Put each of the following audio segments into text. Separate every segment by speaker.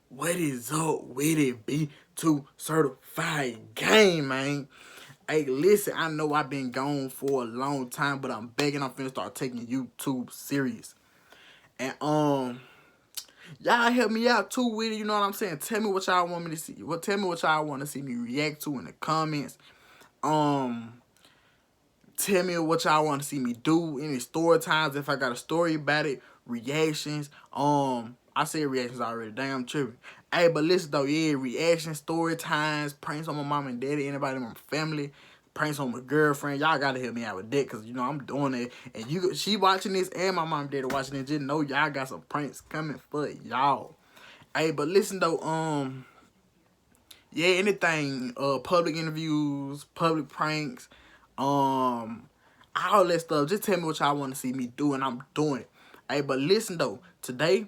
Speaker 1: What is up with it? B2 certified game, man. Hey, listen, I know I've been gone for a long time, but I'm begging. I'm finna start taking YouTube serious. And y'all help me out too with it. You know what I'm saying? Tell me what y'all want me to see. Tell me what y'all want to see me react to in the comments. Um, Tell me what y'all want to see me do. Any story times if I got a story about it. Reactions. I said reactions already. Damn tripping. Hey, but listen though, yeah, reactions, story times, pranks on my mom and daddy, anybody in my family, pranks on my girlfriend. Y'all gotta help me out with that, cause you know I'm doing it. And she watching this and my mom and daddy watching it. Just know y'all got some pranks coming for y'all. Hey, but listen though, yeah, anything, public interviews, public pranks, all that stuff. Just tell me what y'all want to see me do, and I'm doing it. Hey, but listen though, today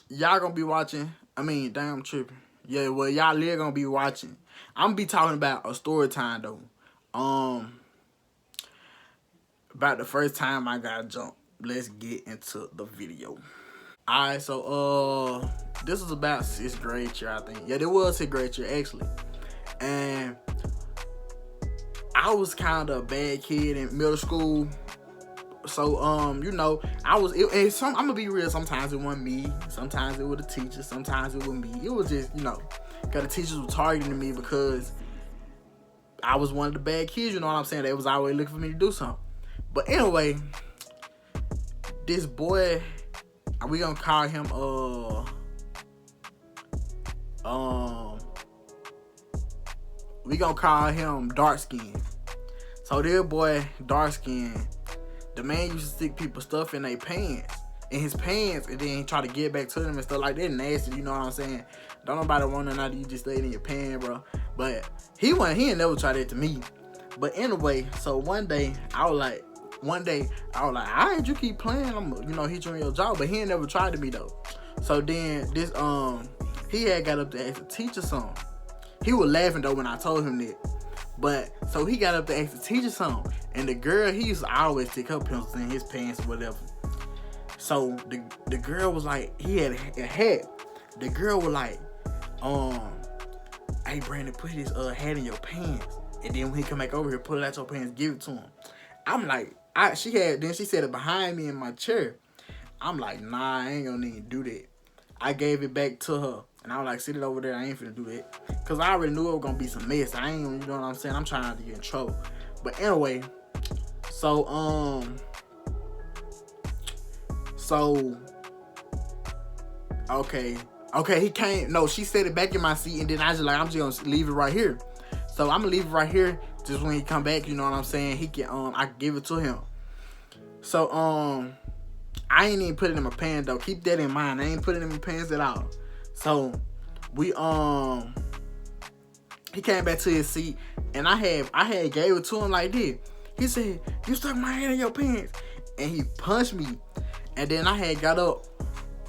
Speaker 1: y'all gonna be watching. I mean, damn tripping. Yeah, well, y'all live gonna be watching. I'm gonna be talking about a story time though. About the first time I got jumped. Let's get into the video. Alright, so this was about sixth grade year, I think. Yeah, it was sixth grade year actually. And I was kind of a bad kid in middle school. So you know, I'm gonna be real. Sometimes it wasn't me. Sometimes it was the teacher. Sometimes it was me. It was just, you know, cause the teachers were targeting me because I was one of the bad kids. You know what I'm saying? They was always looking for me to do something. But anyway, this boy, we gonna call him we gonna call him dark skin. So this boy dark skin, the man used to stick people stuff in their pants, in his pants, and then try to get back to them and stuff like that. Nasty, you know what I'm saying? Don't nobody want to know that you just stayed in your pants, bro. But he ain't never tried that to me. But anyway, so one day I was like, alright, you keep playing, I'm, you know, hit you on your jaw. But he ain't never tried to me though. So then this he had got up to ask the teacher something. He was laughing though when I told him that. But so he got up to ask the teacher something, and the girl, he used to always stick her pencils in his pants or whatever. So the girl was like, he had a hat. The girl was like, hey Brandon, put his hat in your pants, and then when he come back over here, pull it out your pants, give it to him. I'm like, she said it behind me in my chair. I'm like, nah, I ain't gonna even do that. I gave it back to her. And I was like, sit it over there. I ain't finna do that. Because I already knew it was going to be some mess. I ain't, you know what I'm saying? I'm trying not to get in trouble. But anyway, so, okay, he came, no, she set it back in my seat, and then I'm just going to leave it right here. So I'm going to leave it right here, just when he come back, you know what I'm saying? He can, I can give it to him. So, I ain't even put it in my pants, though. Keep that in mind. I ain't put it in my pants at all. So we he came back to his seat, and I had gave it to him like this. He said, "You stuck my hand in your pants," and he punched me. And then I had got up,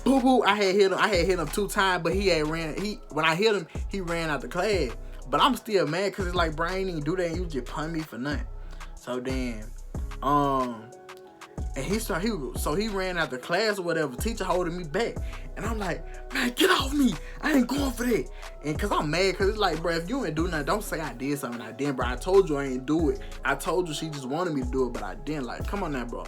Speaker 1: boo boo. I had hit him 2 times, but when I hit him, he ran out the class. But I'm still mad because it's like, bro, I ain't even do that, and you just punch me for nothing. So then and he ran out the class or whatever, teacher holding me back. And I'm like, man, get off me. I ain't going for that. And cause I'm mad, cause it's like, bro, if you ain't do nothing, don't say I did something I didn't, bro. I told you I ain't do it. I told you she just wanted me to do it, but I didn't. Like, come on now, bro.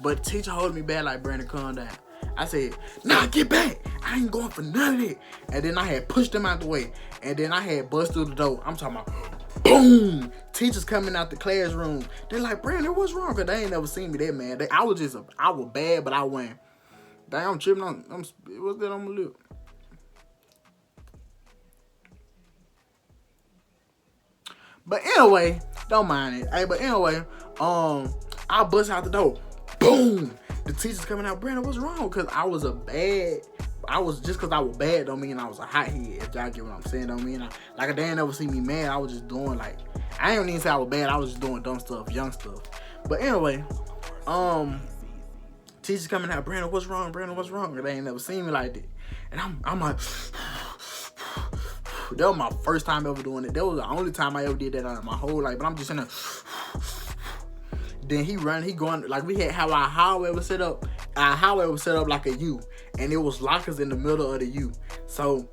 Speaker 1: But teacher holding me back like, Brandon, calm down. I said, nah, get back. I ain't going for none of that. And then I had pushed him out the way. And then I had bust through the door. I'm talking about, boom! Teachers coming out the classroom. They're like, Brandon, what's wrong? Because they ain't never seen me that mad. I was bad, but I went, damn, I'm tripping on, what's that on my lip? But anyway, don't mind it. Hey, but anyway, I bust out the door. Boom! The teacher's coming out, Brandon, what's wrong? Because I was just because I was bad don't mean I was a hothead. If y'all get what I'm saying, don't mean they ain't never see me mad. I was just doing like, I ain't even say I was bad. I was just doing dumb stuff, young stuff. But anyway, teacher's coming out, Brandon, what's wrong? Brandon, what's wrong? They ain't never seen me like that. And I'm like, that was my first time ever doing it. That was the only time I ever did that in my whole life. But I'm just in there. Then he going, like, we had how our hallway was set up. Our hallway was set up like a U, and it was lockers in the middle of the U. So,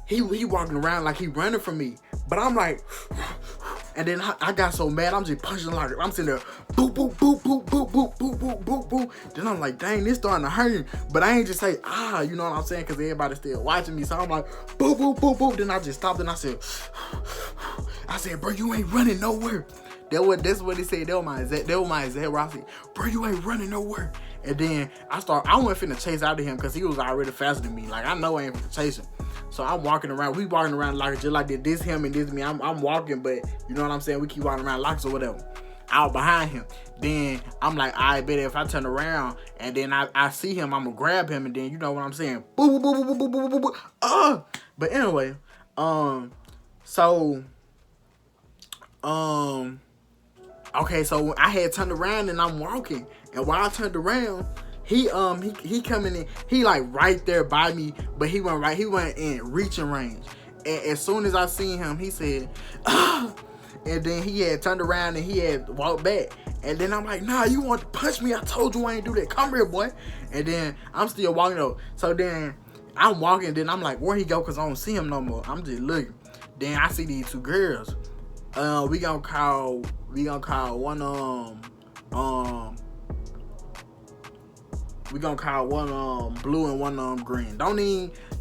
Speaker 1: he walking around like he running from me. But I'm like, and then I got so mad, I'm just punching like, I'm sitting there, boop, boop, boop, boop, boop, boop, boop, boop, boop, boop. Then I'm like, dang, this starting to hurt. But I ain't just say, you know what I'm saying? Because everybody's still watching me. So I'm like, boop, boop, boop, boop. Then I just stopped and I said, bro, you ain't running nowhere. That's what he said. That was my exact where I said, bro, you ain't running nowhere. And then I wasn't finna chase after him because he was already faster than me. Like, I know I ain't finna chase him. So I'm walking around. We walking around like just like this him and this me. I'm walking, but you know what I'm saying? We keep walking around like or whatever. Out behind him. Then I'm like, I bet if I turn around and then I see him, I'm gonna grab him and then you know what I'm saying? Boo, boo, boo, boo, boo, boo, boo, boo. But anyway, okay, so I had turned around and I'm walking. And while I turned around, he coming in, he like right there by me, but he went in reaching range. And as soon as I seen him, he said, and then he had turned around and he had walked back. And then I'm like, nah, you want to punch me? I told you I ain't do that. Come here, boy. And then I'm still walking though. So then I'm walking, then I'm like, where he go? Cause I don't see him no more. I'm just looking. Then I see these two girls. We gonna call one blue and one green.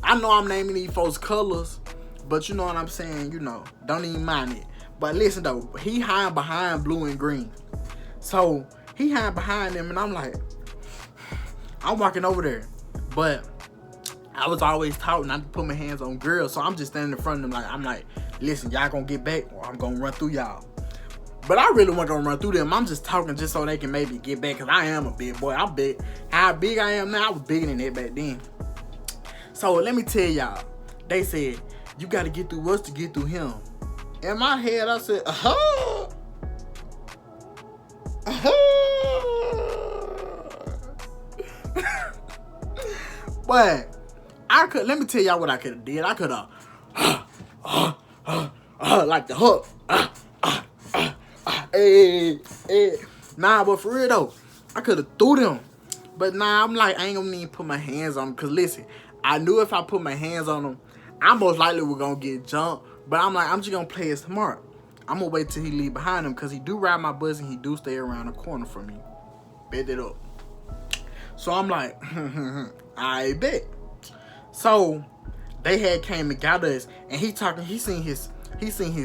Speaker 1: I know I'm naming these folks colors, but you know what I'm saying, you know, don't even mind it. But listen though, he hiding behind blue and green. So he hiding behind them and I'm like, I'm walking over there. But I was always taught not to put my hands on girls, so I'm just standing in front of them I'm like, listen, y'all gonna get back or I'm gonna run through y'all. But I really wasn't gonna run through them. I'm just talking just so they can maybe get back, because I am a big boy. I'm big. How big I am now, I was bigger than that back then. So let me tell y'all, they said, you gotta get through us to get through him. In my head, I said, But let me tell y'all what I could have did. I could have, like the hook. Hey. Nah, but for real though, I could have threw them. But nah, I'm like, I ain't gonna need to put my hands on them. Cause listen, I knew if I put my hands on them, I most likely was gonna get jumped. But I'm like, I'm just gonna play it smart. I'm gonna wait till he leave behind him, cause he do ride my bus and he do stay around the corner from me. Bet it up. So I'm like, I bet. So they had came and got us, and he seen his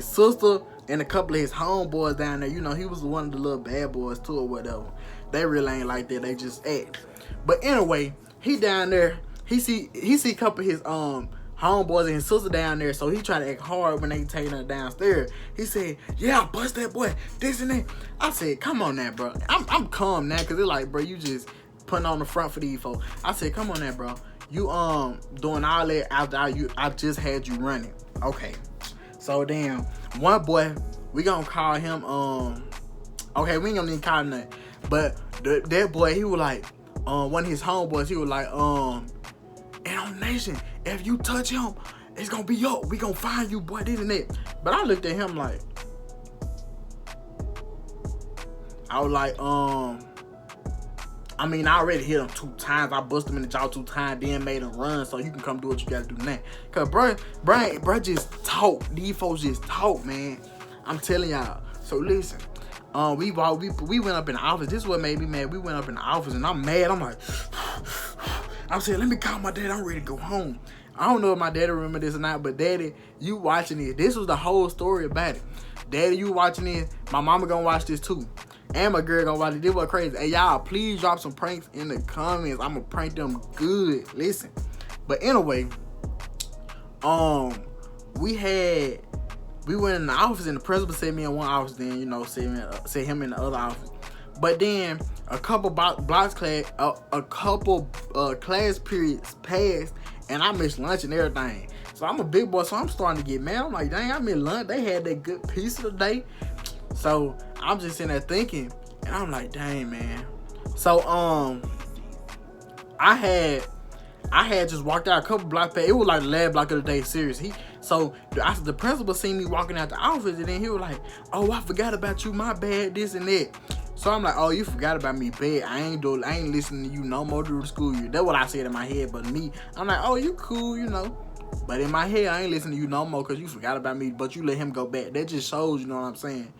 Speaker 1: sister and a couple of his homeboys down there. You know, he was one of the little bad boys too or whatever. They really ain't like that. They just act. But anyway, he down there. He see a couple of his homeboys and his sister down there. So he try to act hard when they taking her downstairs. He said, "Yeah, bust that boy, this and that." I said, "Come on now, bro." I'm calm now, cause it's like, bro, you just putting on the front for these folks. I said, "Come on now, bro. You doing all that after I just had you running." Okay. So then one boy, we gonna call him okay, we ain't gonna need to call him nothing. But that boy, he was like, one of his homeboys, he was like, and on Nation, if you touch him, it's gonna be up. We gonna find you, boy, this and that. But I looked at him like, I was like, I mean, I already hit him 2 times. I busted him in the jaw 2 times, then made him run, so you can come do what you gotta do now. Cause bro just talk. These folks just talk, man. I'm telling y'all. So listen, we went up in the office. This is what made me mad. We went up in the office and I'm mad. I'm like, I said, let me call my dad. I'm ready to go home. I don't know if my daddy remember this or not, but daddy, you watching this. This was the whole story about it. Daddy, you watching this. My mama gonna watch this too. And my girl gonna watch it. This was crazy. Hey, y'all, please drop some pranks in the comments. I'm gonna prank them good. Listen. But anyway, we went in the office and the principal said me in one office, then, you know, said him in the other office. But then a couple class periods passed and I missed lunch and everything. So I'm a big boy, so I'm starting to get mad. I'm like, dang, I missed lunch. They had that good piece of the day. So I'm just sitting there thinking, and I'm like, dang, man. So I I had just walked out a couple blocks past. It was like the last block of the day, serious. The principal seen me walking out the office, and then he was like, "Oh, I forgot about you, my bad, this and that." So I'm like, "Oh, you forgot about me, bad. I ain't listening to you no more through the school year." That's what I said in my head, but me, I'm like, "Oh, you cool, you know." But in my head, I ain't listening to you no more because you forgot about me, but you let him go back. That just shows, you know what I'm saying?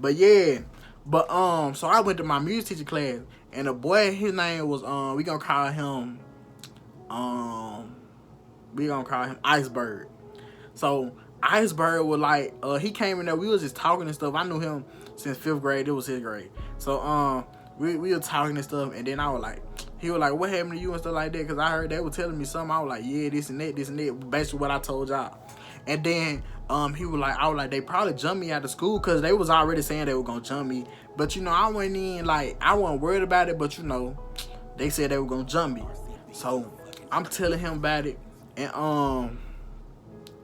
Speaker 1: But yeah. But so I went to my music teacher class, and the boy, his name was we gonna call him Iceberg. So Iceberg was like, he came in there, we was just talking and stuff. I knew him since 5th grade, it was his grade. So we were talking and stuff, and then he was like, "What happened to you?" and stuff like that, because I heard they were telling me something. I was like, "Yeah, this and that," basically what I told y'all. And then he was like, I was like, they probably jumped me out of school because they was already saying they were gonna jump me. But you know, I wasn't worried about it, but you know, they said they were gonna jump me. So I'm telling him about it, and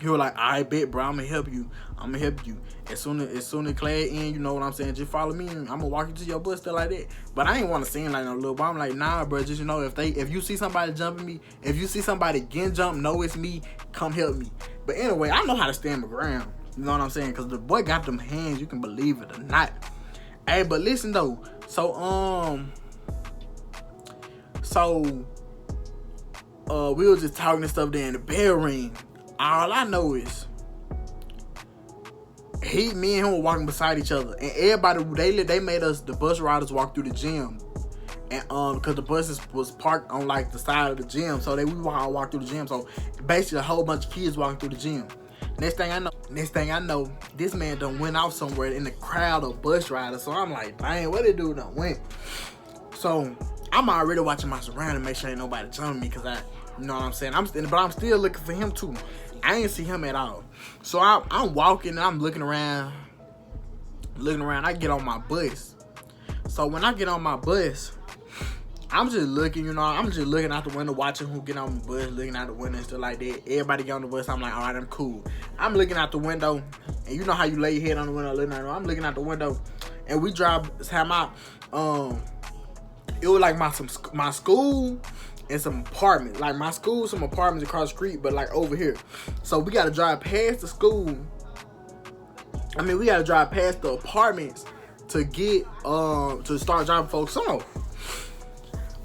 Speaker 1: he was like, "I bet, bro, I'm gonna help you. As soon as class end, you know what I'm saying, just follow me, and I'm gonna walk you to your bus," stuff like that. But I ain't want to sing like no little boy. I'm like, "Nah, bro, just, you know, if you see somebody jumping me, if you see somebody getting jumped, know it's me, come help me." But anyway, I know how to stand my ground. You know what I'm saying? Because the boy got them hands, you can believe it or not. Hey, but listen though. We was just talking and stuff there, and the bell ring. All I know is me and him were walking beside each other, and everybody they made us, the bus riders, walk through the gym, and because the buses was parked on like the side of the gym, so we all walk through the gym. So basically, a whole bunch of kids walking through the gym. Next thing I know, this man done went out somewhere in the crowd of bus riders. So I'm like, dang, where the dude done went? So I'm already watching my surroundings, make sure ain't nobody jumping me, because you know what I'm saying? I'm still looking for him too. I ain't see him at all. So I'm walking and I'm looking around. I get on my bus. So when I get on my bus, I'm just looking, you know, I'm just looking out the window, watching who get on the bus, looking out the window and stuff like that. Everybody get on the bus, I'm like, all right, I'm cool. I'm looking out the window, and you know how you lay your head on the window, I'm looking out the window, and we drive, it was like my school and some apartments. Like my school, some apartments across the street, but like over here. So we gotta drive past the school. We gotta drive past the apartments to get to start driving folks off.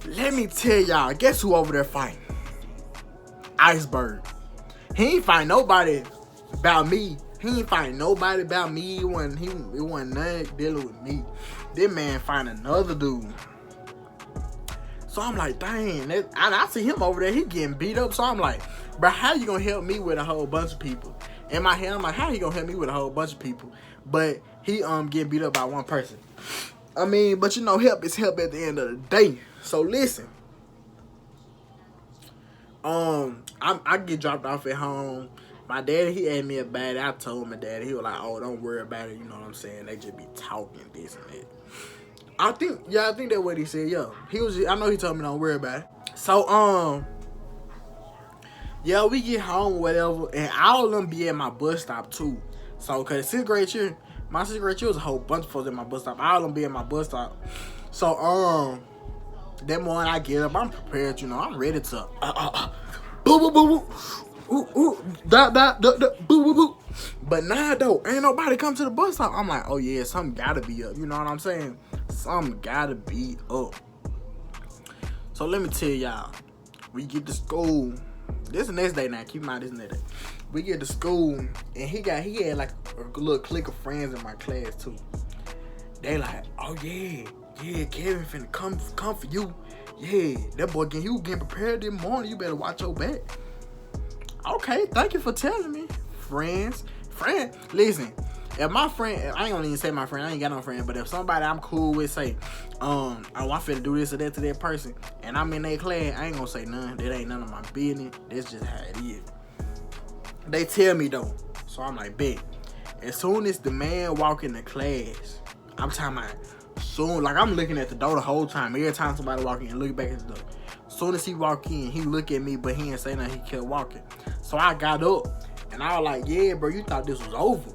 Speaker 1: Let me tell y'all, guess who over there fighting? Iceberg. He ain't fighting nobody about me. It wasn't nothing dealing with me. This man fighting another dude. So I'm like, dang, I see him over there, he getting beat up. So I'm like, bro, how you gonna help me with a whole bunch of people? In my head, I'm like, how you gonna help me with a whole bunch of people? But he getting beat up by one person. But you know, help is help at the end of the day. So listen, I get dropped off at home. My daddy, he asked me about it. I told my daddy, he was like, "Oh, don't worry about it." You know what I'm saying? They just be talking this and that. I think that's what he said. Yeah, I know he told me don't worry about it. So yeah, we get home, whatever, and all of them be at my bus stop too. So, cause my 6th grade year was a whole bunch of folks at my bus stop. All of them be at my bus stop. So that morning I get up, I'm prepared. You know, I'm ready to boo boo boo boo. Ooh, ooh, da, da, da, da, boo, boo, boo. But nah, though, ain't nobody come to the bus stop. I'm like, oh yeah, something gotta be up. You know what I'm saying? Something gotta be up. So let me tell y'all, we get to school. This is the next day now. Keep in mind, this is the next day. We get to school, and he had like a little clique of friends in my class too. They like, oh yeah, Kevin finna come for you. Yeah, that boy getting prepared this morning. You better watch your back. Okay, thank you for telling me. Friend, listen, if my friend, I ain't gonna even say my friend, I ain't got no friend, but if somebody I'm cool with say, I'm finna do this or that to that person, and I'm in their class, I ain't gonna say none. That ain't none of my business. That's just how it is. They tell me though, so I'm like, bet. As soon as the man walk in the class, I'm talking about soon, like I'm looking at the door the whole time. Every time somebody walk in, look back at the door. As soon as he walk in, he look at me, but he ain't say nothing. He kept walking. So I got up, and I was like, yeah, bro, you thought this was over.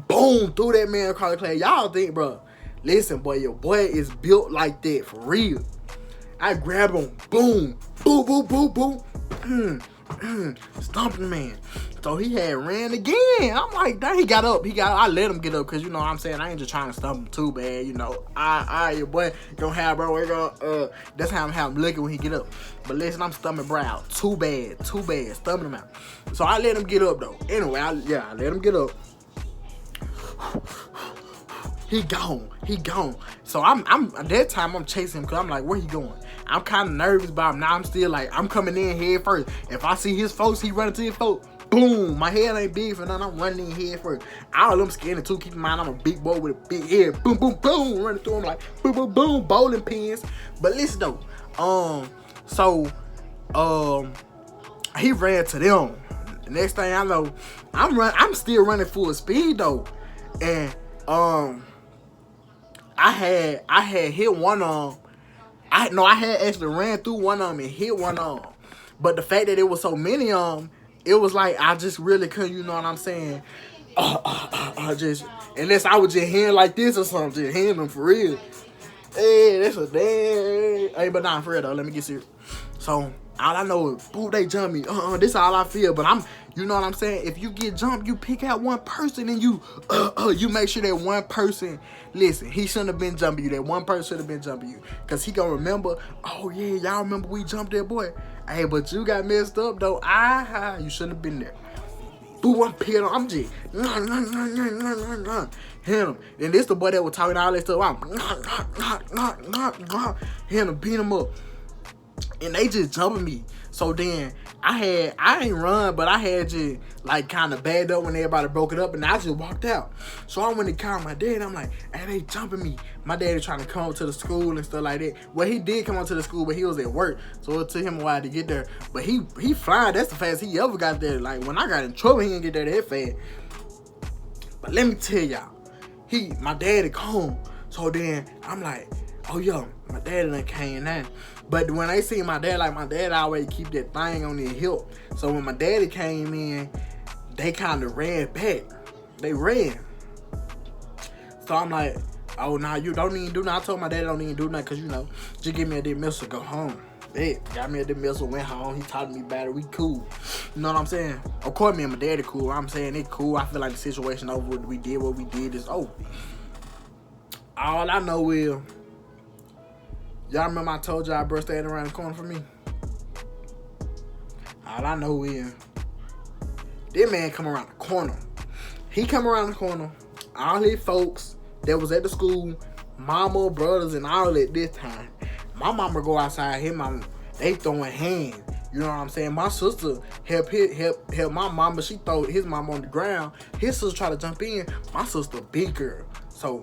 Speaker 1: Boom, threw that man across the class. Y'all think, bro, listen, boy, your boy is built like that, for real. I grabbed him, boom, boom, boom, boom, boom, stomping the man. So he had ran again. I'm like, dang, he got up. I let him get up because, you know what I'm saying, I ain't just trying to stump him too bad, you know. Your boy don't have, bro, that's how I'm looking when he get up. But listen, I'm stumping bro out. Too bad, stumping him out. So I let him get up, though. Anyway, I let him get up. He gone. So I'm at that time I'm chasing him because I'm like, where he going? I'm kind of nervous about him. Now I'm still like, I'm coming in head first. If I see his folks, he running to his folks. Boom. My head ain't big for nothing. I'm running in head first. All of them skinny too. Keep in mind, I'm a big boy with a big head. Boom, boom, boom. Running through him like boom, boom, boom. Bowling pins. But listen though. He ran to them. The next thing I know, I'm still running full speed though. And I had hit one arm. I had actually ran through one arm and hit one arm. But the fact that it was so many it was like I just really couldn't, you know what I'm saying? Just unless I was just hitting like this or something, just hitting them for real. Hey, that's a damn. Hey, but nah, for real though. Let me get serious. So all I know is, boo, they jump me. This all I feel. But you know what I'm saying? If you get jumped, you pick out one person and you make sure that one person, listen, he shouldn't have been jumping you. That one person should have been jumping you. Because he gonna remember, oh yeah, y'all remember we jumped that boy. Hey, but you got messed up though. You shouldn't have been there. Boo, I'm picking him. I'm just hit him. And this the boy that was talking all that stuff. I'm hit him, beat him up. And they just jumping me. So then I ain't run, but I had just like kind of bagged up when everybody broke it up, and I just walked out. So I went to call my dad. I'm like, hey, they jumping me. My daddy trying to come up to the school and stuff like that. Well, he did come up to the school, but he was at work, so it took him a while to get there. But he flying. That's the fastest he ever got there. Like when I got in trouble, he didn't get there that fast. But let me tell y'all, my daddy come. So then I'm like, oh yo, my daddy done came now. But when they see my dad, like my dad always keep that thing on his hip. So when my daddy came in, they kind of ran back. They ran. So I'm like, oh, nah, you don't even do nothing. I told my dad don't even do nothing because, you know, just give me a dismissal, go home. Hey, got me a dismissal, went home. He talked to me about it. We cool. You know what I'm saying? Of course, me and my daddy cool. I'm saying it cool. I feel like the situation over. What we did is over. All I know is, y'all remember I told y'all bro staying around the corner from me? All I know is that man come around the corner. He come around the corner. All his folks that was at the school, mama, brothers, and all at this time. My mama go outside. His mama, they throwing hands. You know what I'm saying? My sister help my mama. She throw his mama on the ground. His sister try to jump in. My sister big girl. So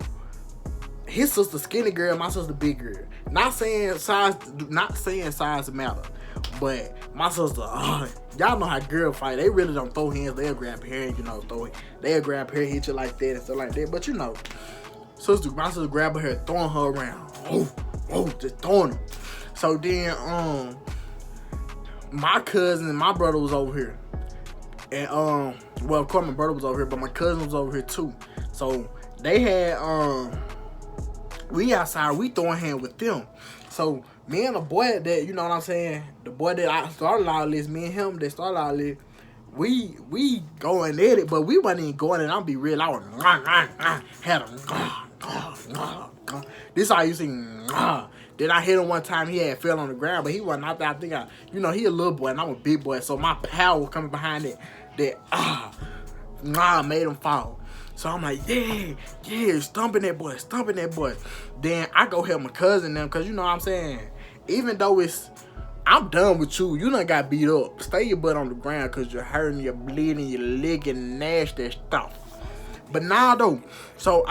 Speaker 1: his sister skinny girl, my sister big girl. Not saying size matter, but my sister, y'all know how girls fight. They really don't throw hands. They'll grab hair, you know, they'll grab hair, hit you like that and stuff like that. But you know, my sister grab her hair, throwing her around. Just throwing them. So then, my cousin and my brother was over here. And, well, of course my brother was over here, but my cousin was over here too. So they had, we outside, we throwing hands with them. So me and the boy that, you know what I'm saying, the boy that I started all this, me and him that started all this, we going at it, but we wasn't even going at it. I'll be real, I was had him. This how you see. Then I hit him one time, he had fell on the ground, but he wasn't out there. I think he a little boy and I'm a big boy, so my power coming behind it, made him fall. So I'm like, yeah, stumping that boy. Then I go help my cousin them, because you know what I'm saying, even though I'm done with you. You done got beat up. Stay your butt on the ground because you're hurting, you're bleeding, you're licking nasty stuff. But now though, so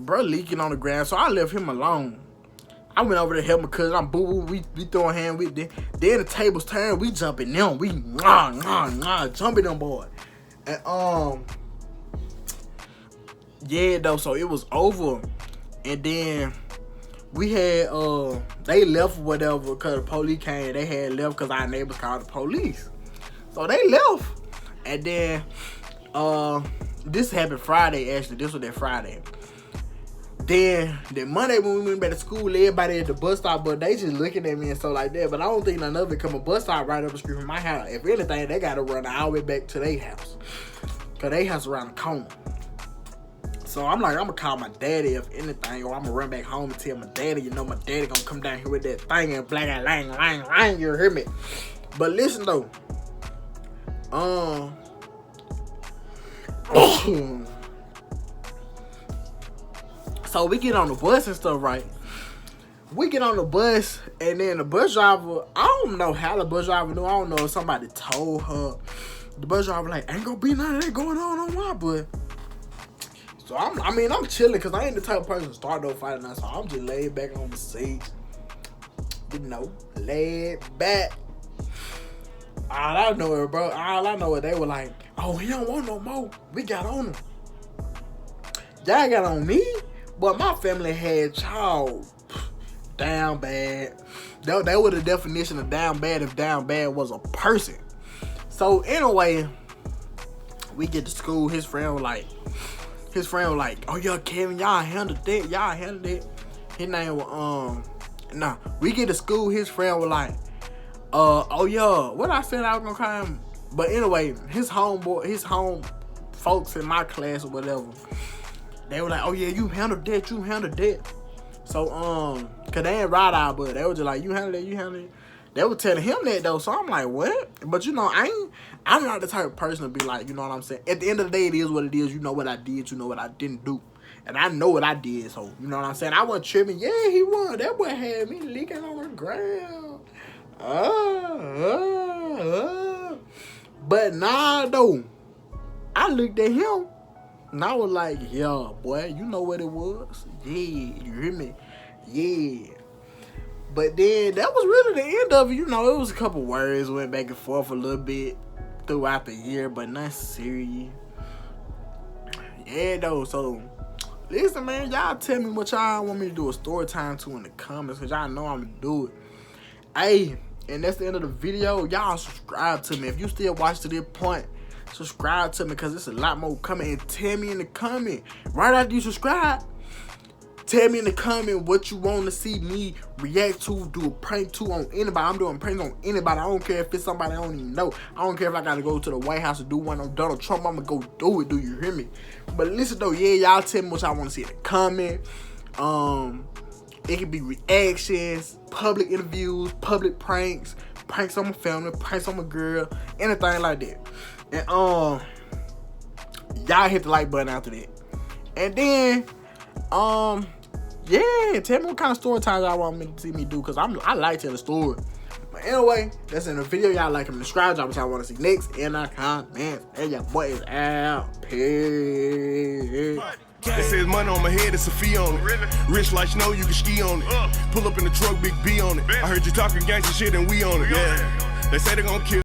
Speaker 1: bro leaking on the ground, so I left him alone. I went over to help my cousin. I'm boo-boo. We throwing hands with them. Then the tables turn. We jumping them. We jumping them boy. And yeah though, so it was over. And then we had they left or whatever because the police came. They had left because our neighbors called the police. So they left. And then this happened Friday actually. This was that Friday. Then the Monday when we went back to school, everybody at the bus stop, but they just looking at me and stuff like that. But I don't think none of it come a bus stop right up the street from my house. If anything, they gotta run all the way back to their house. Cause they house around the corner. So I'm like, I'm gonna call my daddy if anything, or I'm gonna run back home and tell my daddy, you know, my daddy gonna come down here with that thing and black and lang, you hear me? But listen though, so we get on the bus and stuff, right? We get on the bus, and then the bus driver, I don't know how the bus driver knew. I don't know if somebody told her. The bus driver like, ain't gonna be none of that going on my bus. So I'm chilling because I ain't the type of person to start no fight now. So I'm just laid back on the seat, you know, laid back. All I know is they were like, oh, he don't want no more. We got on him. Y'all got on me, but my family had y'all down bad. That was the definition of down bad if down bad was a person. So anyway, we get to school. His friend was like, oh yeah, Kevin, y'all handled that. His name was we get to school. His friend was like, oh yeah, what I said I was gonna call him. But anyway, his home folks in my class or whatever, they were like, oh yeah, you handled that. So cause they ain't ride out, but they were just like, you handled it. They were telling him that though, so I'm like, what? But you know, I'm not the type of person to be like, you know what I'm saying? At the end of the day, it is what it is. You know what I did, you know what I didn't do. And I know what I did, so you know what I'm saying? I wasn't tripping. Yeah, he was. That boy had me leaking on the ground. But nah though. I looked at him and I was like, yeah, boy, you know what it was? Yeah, you hear me? Yeah. But then that was really the end of it. You know, it was a couple words, went back and forth a little bit throughout the year, but nothing serious. Yeah, though. So, listen, man, y'all tell me what y'all want me to do a story time to in the comments, because y'all know I'm going to do it. Hey, and that's the end of the video. Y'all subscribe to me. If you still watch to this point, subscribe to me, because there's a lot more coming. And tell me in the comment, right after you subscribe, tell me in the comment what you want to see me react to, do a prank to on anybody. I'm doing pranks on anybody. I don't care if it's somebody I don't even know. I don't care if I got to go to the White House to do one on Donald Trump. I'm going to go do it. Do you hear me? But listen, though, yeah, y'all tell me what y'all want to see in the comment. It could be reactions, public interviews, public pranks, pranks on my family, pranks on my girl, anything like that. And y'all hit the like button after that. And then, yeah, tell me what kind of story times y'all want me to see me do, because I like telling a story. But anyway, that's in the video. Y'all like and subscribe. Y'all what y'all want to see next in the comments. And your boy is out. Peace.
Speaker 2: They says money on my head, it's a fee on it. Really? Rich like snow, you can ski on it. Pull up in the truck, big B on it. I heard you talking gangster shit and we on it. Yeah. They say they gonna kill.